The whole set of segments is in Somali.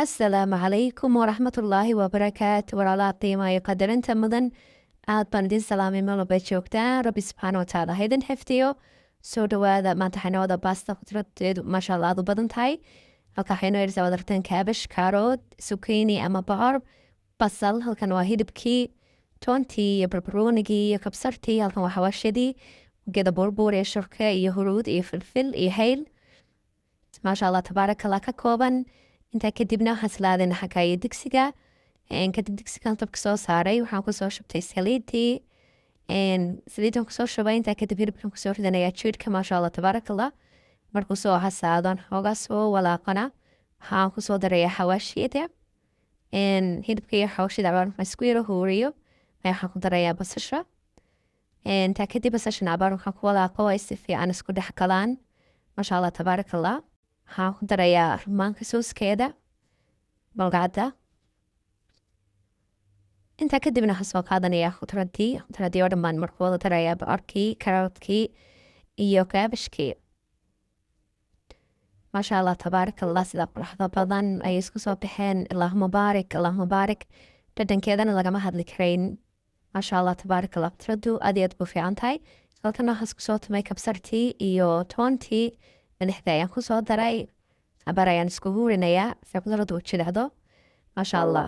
Asalaamu calaykum waraxmatullaahi wabarakaatu walaalaha qiimaha iyo qadarinta mudan aad baan idin salaamay meel walba joogtaan rabbi subxaana watacaala ha idin xifdiyo soo dhawaada maanta waxay noo wada baasta khudradeedu maasha allah aad u badan tahay halka waxay noo yarsaa wadarteen kaabash kaarood sukiini ama bocor basal halkan waa hilibkii toontii iyo barbaroonigii iyo kabsartii halkan waa xawaashadii geeda buurbuur iyo shurke iyo huruud iyo filfil iyo hayl maasha allah tabaaraka allah ka kooban intaa kadibna waxaan islaadayna xagaayo digsiga kadib digsigan dabka soo saaray waxaan kusoo shubtay saliidii saliidan kusoo shubay intaa kadib hilibkan kusoo ridanayaa jiirhka maasha allah tabaarakallah markuu soo hasaadon hoogaa soo walaaqana waxaan kusoo darayaa xawaashiyada hilibka iyo xawaashida cabaar isku yaro huuriyo waxaan ku darayaa basasha intaa kadib basashan cabaar waxaan ku walaaqo ay si fiican isku dhex galaan maasha allah tabaarakallah waxaan ku darayaa rumaanka sooskeeda balgacada intaa kadibna waxaan soo qaadanayaa khudradii oo dhan baan marku wada darayaa bocorkii karoodkii iyo kaabashkii maasha allah tabaarakallah sida quruxda badan ay isku soo baxeen allahuma baarik dhadhankeedana lagama hadli karayn maasha allah tabaarakallah khudradu aad iyo aad buu fiican tahay halkana waxaan isku soo tumay kabsartii iyo toontii milixda ayaan kusoo daray cabar ayaan isku huurinayaa si khudradu u jilacdo maasha allah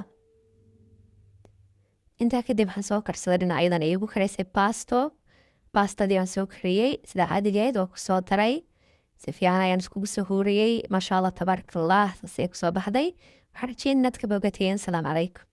intaa kadib waxaan soo karsaday dhinacyadan iigu karaysay baastadii aan soo kariyey sida caadigeed oo kusoo daray si fiican ayaan iskugu soo huuriyey maasha allah tabaarakallah saasay kusoo baxday waxaan rajeyn inaad ka bogateen salaamu calaykum